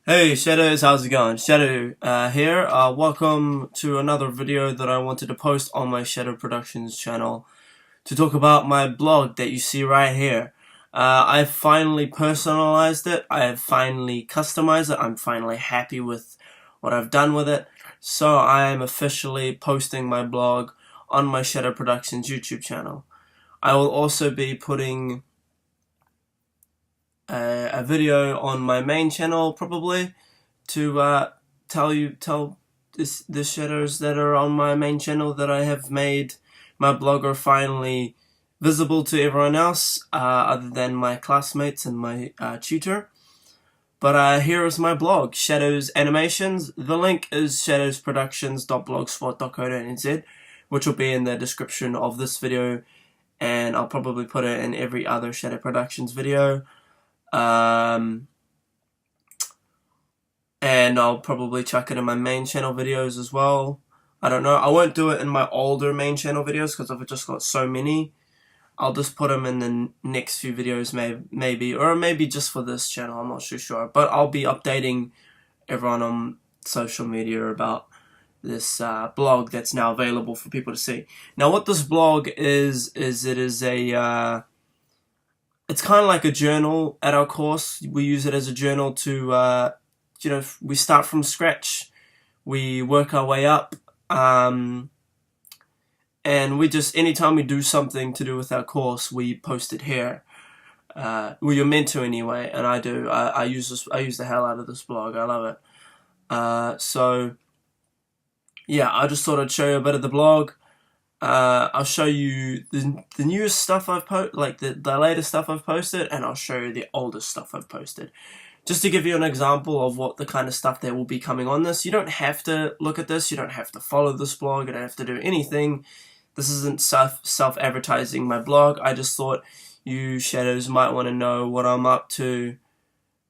Hey Shadows, how's it going? Shadow here. Welcome to another video that I wanted to post on my Shadow Productions channel to talk about my blog that you see right here. I've finally personalized it. I have finally customized it. I'm finally happy with what I've done with it. So I am officially posting my blog on my Shadow Productions YouTube channel. I will also be putting a video on my main channel probably to tell the shadows that are on my main channel that I have made my blog are finally visible to everyone else other than my classmates and my tutor. But here is my blog, Shadows Animations. The link is shadowsproductions.blogspot.co.nz, which will be in the description of this video, and I'll probably put it in every other Shadow Productions video. And I'll probably chuck it in my main channel videos as well. I don't know. I won't do it in my older main channel videos because I've just got so many. I'll just put them in the next few videos, maybe, or maybe just for this channel. I'm not too sure. But I'll be updating everyone on social media about this blog that's now available for people to see. Now, what this blog is it is a it's kind of like a journal at our course. We use it as a journal to, we start from scratch. We work our way up. And we just, anytime we do something to do with our course, we post it here. Well, you're meant to anyway, and I do. I use the hell out of this blog. I love it. So, yeah, I just thought I'd show you a bit of the blog. I'll show you the newest stuff I've posted, like the latest stuff I've posted, and I'll show you the oldest stuff I've posted. Just to give you an example of what the kind of stuff that will be coming on this. You don't have to look at this, you don't have to follow this blog, you don't have to do anything. This isn't self-advertising my blog. I just thought you shadows might want to know what I'm up to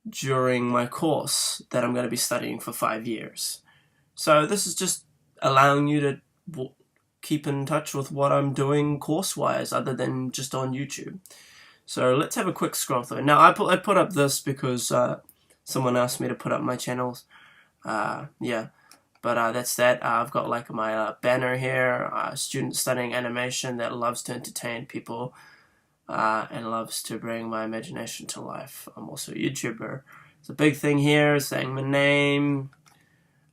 during my course that I'm going to be studying for 5 years. So this is just allowing you to keep in touch with what I'm doing course-wise other than just on YouTube. So let's have a quick scroll through. Now I put up this because someone asked me to put up my channels. Yeah, but that's that. I've got like my banner here, student studying animation that loves to entertain people and loves to bring my imagination to life. I'm also a YouTuber. It's a big thing here, saying my name,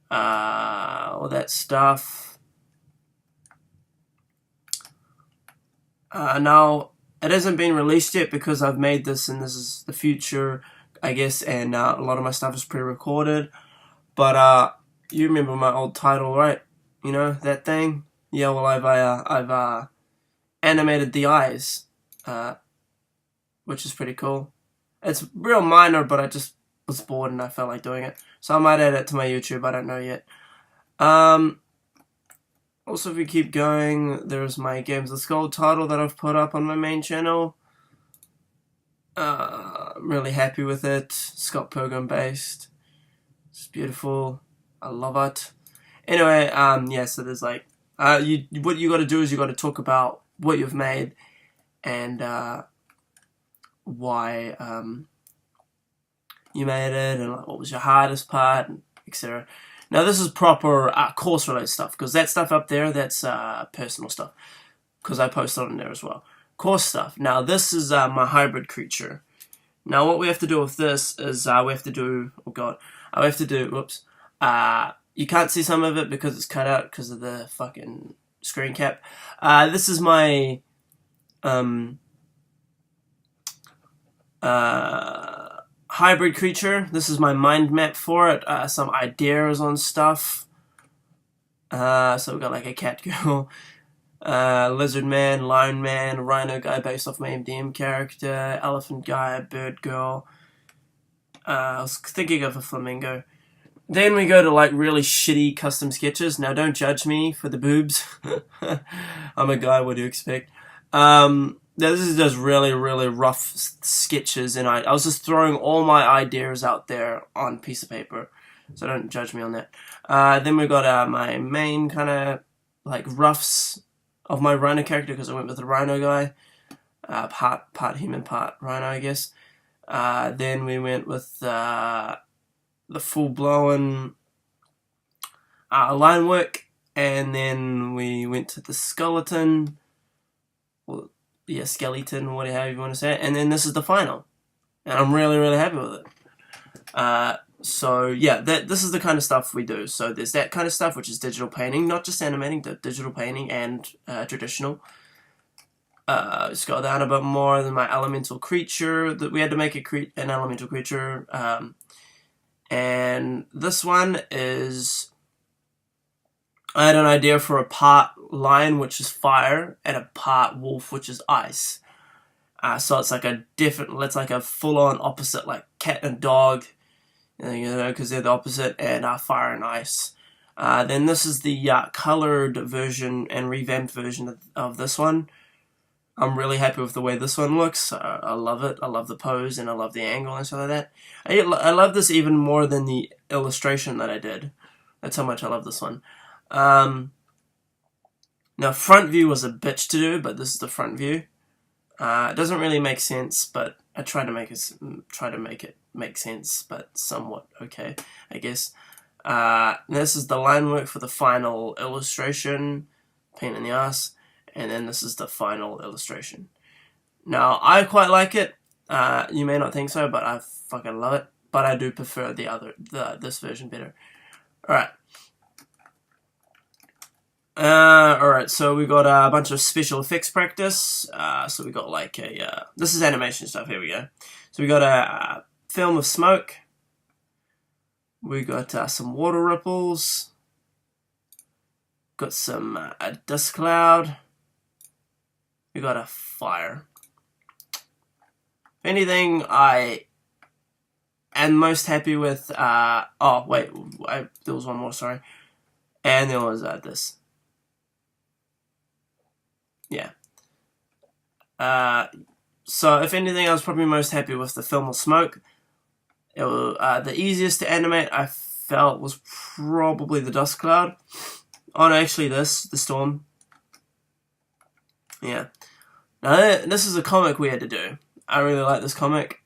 all that stuff. Now, it hasn't been released yet because I've made this and this is the future, I guess, and a lot of my stuff is pre-recorded. But you remember my old title, right? You know, that thing? Yeah, well, I've animated the eyes, which is pretty cool. It's real minor, but I just was bored and I felt like doing it. So I might add it to my YouTube, I don't know yet. Also, if we keep going, there's my Games with Gold title that I've put up on my main channel. I'm really happy with it. Scott Pilgrim based. It's beautiful. I love it. Anyway, yeah, so there's like, what you got to do is you got to talk about what you've made and why you made it and like, what was your hardest part, etc. Now this is proper course related stuff because that stuff up there, that's personal stuff because I post on there as well. Course stuff. Now this is my hybrid creature. Now what we have to do with this is we have to do, whoops, you can't see some of it because it's cut out because of the fucking screen cap. This is my hybrid creature. This is my mind map for it. Some ideas on stuff. So we've got like a cat girl, lizard man, lion man, rhino guy based off my MDM character, elephant guy, bird girl. I was thinking of a flamingo. Then we go to like really shitty custom sketches. Now don't judge me for the boobs. I'm a guy, what do you expect? This is just really, really rough sketches, and I was just throwing all my ideas out there on a piece of paper, so don't judge me on that. Then we got my main kind of like roughs of my rhino character because I went with the rhino guy, part human, part rhino, I guess. Then we went with the full-blown line work, and then we went to the skeleton, or yeah, skeleton, whatever you want to say it, and then this is the final, and I'm really, really happy with it. So yeah, this is the kind of stuff we do. So there's that kind of stuff, which is digital painting, not just animating, the digital painting and traditional. Scroll down a bit more than my elemental creature, that we had to make an elemental creature, and this one is, I had an idea for a part lion, which is fire, and a part wolf, which is ice. So it's like it's like a full-on opposite, like cat and dog, you know, because they're the opposite, and fire and ice. Then this is the colored version and revamped version of this one. I'm really happy with the way this one looks. I love it. I love the pose, and I love the angle and stuff like that. I love this even more than the illustration that I did. That's how much I love this one. Now, front view was a bitch to do, but this is the front view. It doesn't really make sense, but I try to make it make sense, but somewhat okay, I guess. This is the line work for the final illustration, pain in the ass, and then this is the final illustration. Now, I quite like it. You may not think so, but I fucking love it. But I do prefer this version better. Alright. Alright, so we got a bunch of special effects practice. So we got like this is animation stuff, here we go. So we got a film of smoke. We got some water ripples. Got some a dust cloud. We got a fire. If anything, I am most happy with, oh wait, there was one more, sorry. And there was this. Yeah. So if anything, I was probably most happy with the film of smoke. It was, the easiest to animate, I felt, was probably the dust cloud. Oh no, actually the storm. Yeah. Now this is a comic we had to do. I really like this comic.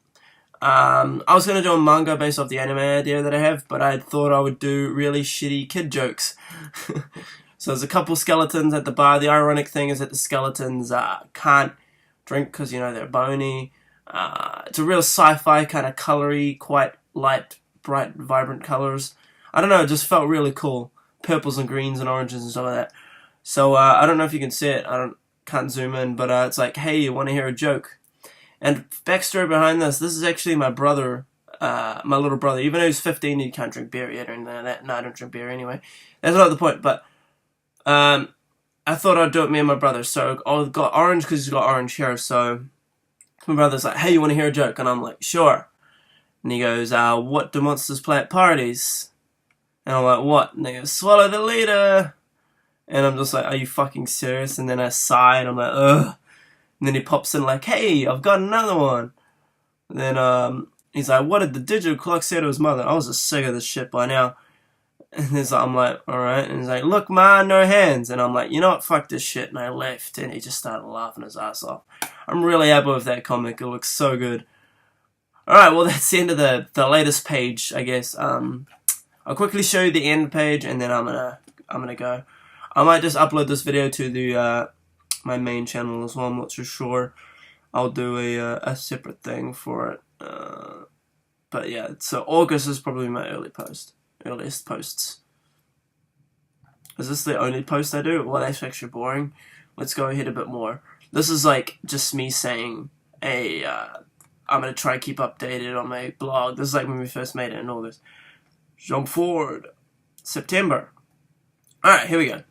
I was going to do a manga based off the anime idea that I have, but I thought I would do really shitty kid jokes. So there's a couple skeletons at the bar. The ironic thing is that the skeletons can't drink because, you know, they're bony. It's a real sci-fi kind of colory, quite light, bright, vibrant colors. I don't know, it just felt really cool. Purples and greens and oranges and stuff like that. So I don't know if you can see it. Can't zoom in, but it's like, hey, you want to hear a joke? And backstory behind this is actually my brother, my little brother. Even though he's 15, he can't drink beer yet or anything like that. No, I don't drink beer anyway. That's not the point, but I thought I'd do it, me and my brother. So I got orange because he's got orange hair, so my brother's like, hey, you want to hear a joke? And I'm like, sure. And he goes, what do monsters play at parties? And I'm like, what? And he goes, swallow the leader. And I'm just like, are you fucking serious? And then I sigh and I'm like, ugh. And then he pops in like, hey, I've got another one. And then he's like, what did the digital clock say to his mother? I was just sick of this shit by now. And I'm like, alright. And he's like, look, ma, no hands. And I'm like, you know what, fuck this shit. And I left. And he just started laughing his ass off. I'm really happy with that comic. It looks so good. Alright, well, that's the end of the latest page, I guess. I'll quickly show you the end page, and then I'm gonna go. I might just upload this video to the my main channel as well. I'm not too sure. I'll do a separate thing for it. But yeah, so August is probably my earliest posts. Is this the only post I do? Well, that's actually boring. Let's go ahead a bit more. This is like just me saying, hey, I'm gonna try to keep updated on my blog. This is like when we first made it in August. Jump forward. September. Alright, here we go.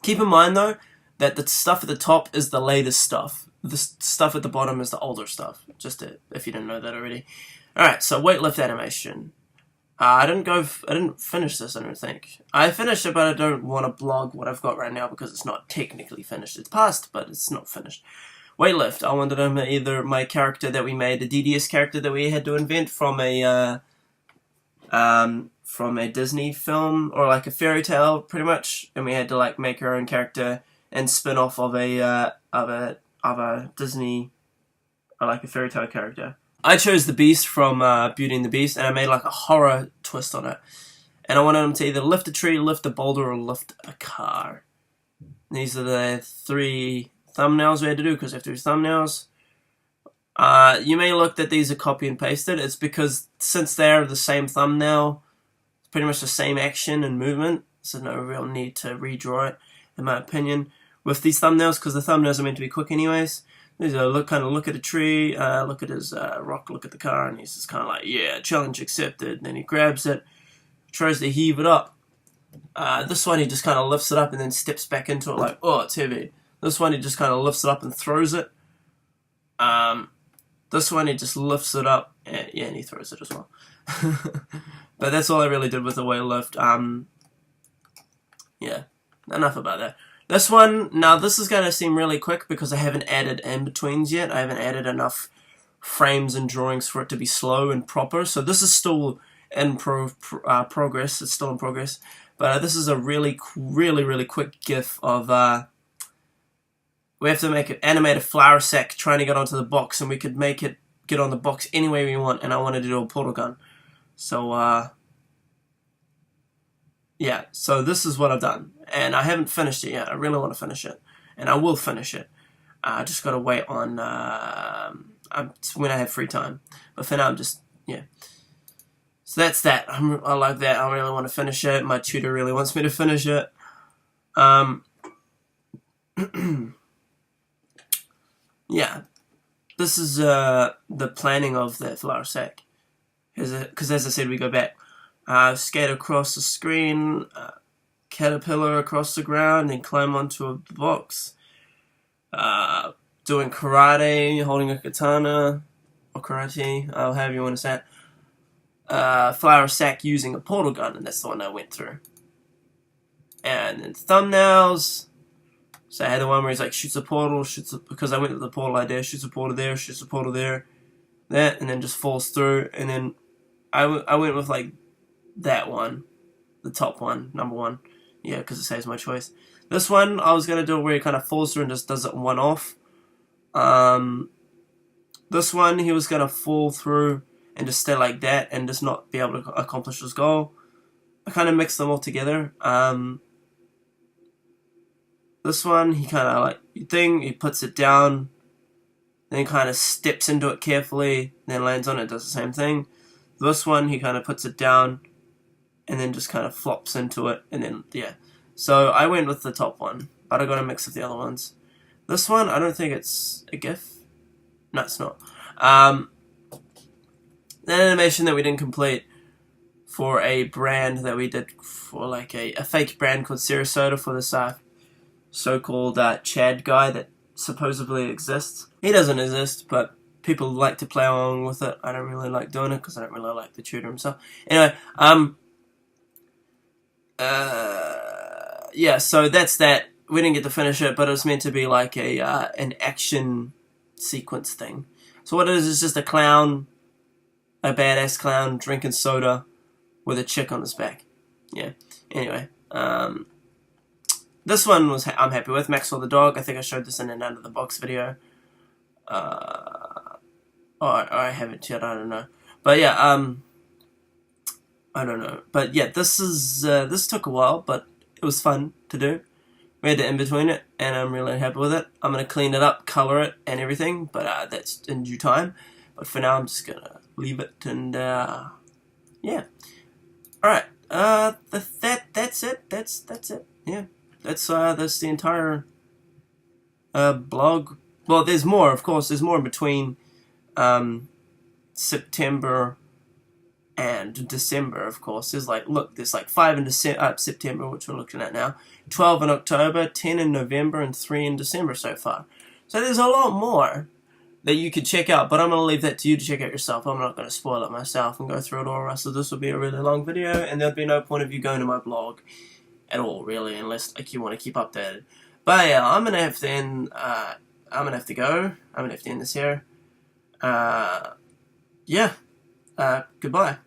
Keep in mind though, that the stuff at the top is the latest stuff. The stuff at the bottom is the older stuff. Just if you didn't know that already. Alright, so weightlift animation. I didn't finish this, I don't think. I finished it, but I don't want to blog what I've got right now because it's not technically finished. It's passed, but it's not finished. Weightlift. I wanted to either my character that we made, a DDS character that we had to invent from a Disney film, or like a fairy tale, pretty much, and we had to like make our own character and spin off of a Disney, or like a fairy tale character. I chose the Beast from Beauty and the Beast, and I made like a horror twist on it. And I wanted him to either lift a tree, lift a boulder, or lift a car. These are the 3 thumbnails we had to do, because we have to do thumbnails. You may look that these are copy and pasted. It's because since they're the same thumbnail, it's pretty much the same action and movement, so no real need to redraw it, in my opinion, with these thumbnails, because the thumbnails are meant to be quick anyways. These are look at a tree, look at his rock, look at the car, and he's just kind of like, yeah, challenge accepted. And then he grabs it, tries to heave it up. This one he just kind of lifts it up and then steps back into it like, oh, it's heavy. This one he just kind of lifts it up and throws it. This one he just lifts it up, and yeah, and he throws it as well. But that's all I really did with the weighlift. Yeah, enough about that. This one, now this is going to seem really quick because I haven't added in-betweens yet. I haven't added enough frames and drawings for it to be slow and proper. So this is still in progress. It's still in progress. But this is a really quick GIF of... we have to animate a flour sack trying to get onto the box, and we could make it get on the box any way we want, and I wanted to do a portal gun. So, yeah, so this is what I've done. And I haven't finished it yet. I really want to finish it. And I will finish it. I just got to wait on when I have free time. But for now, I'm just, yeah. So that's that. I like that. I really want to finish it. My tutor really wants me to finish it. Yeah. This is the planning of the flour sack. Because as I said, we go back. Skate across the screen, caterpillar across the ground, and climb onto a box. Doing karate, holding a katana, or karate, however you want to say it. Flour sack using a portal gun, and that's the one I went through. And then thumbnails. So I had the one where he's like, shoots a portal, because I went with the portal idea, shoots a portal there, shoots a portal there, that, and then just falls through. And then I went with like that one, the top one, number 1, yeah, because it saves my choice. This one, I was going to do it where he kind of falls through and just does it one off. This one, he was going to fall through and just stay like that and just not be able to accomplish his goal. I kind of mixed them all together. This one, he kind of like, he puts it down, then kind of steps into it carefully, then lands on it, does the same thing. This one, he kind of puts it down, and then just kind of flops into it, and then, yeah. So I went with the top one, but I got a mix of the other ones. This one, I don't think it's a GIF. No, it's not. An animation that we didn't complete for a brand that we did for like a fake brand called Sarasota for this so-called Chad guy that supposedly exists. He doesn't exist, but people like to play along with it. I don't really like doing it because I don't really like the tutor himself. Anyway, yeah, so that's that. We didn't get to finish it, but it was meant to be like a an action sequence thing. So what it is just a clown, a badass clown drinking soda with a chick on his back. Yeah. Anyway, this one was I'm happy with. Maxwell the dog. I think I showed this in an Under the Box video. I haven't yet. I don't know. But yeah, I don't know. But yeah, this took a while, but it was fun to do. We had to in between it, and I'm really happy with it. I'm gonna clean it up, color it, and everything, but that's in due time. But for now, I'm just gonna leave it, and yeah. All right. That's it. That's it. Yeah. That's the entire blog. Well, there's more, of course. There's more in between September and December, of course. There's like 5 in September, which we're looking at now, 12 in October, 10 in November, and 3 in December so far. So there's a lot more that you could check out, but I'm going to leave that to you to check out yourself. I'm not going to spoil it myself and go through it all, so this will be a really long video, and there'll be no point of you going to my blog at all, really, unless like you want to keep updated. But yeah, I'm going to have to end, I'm going to have to go. I'm going to have to end this here. Yeah. Goodbye.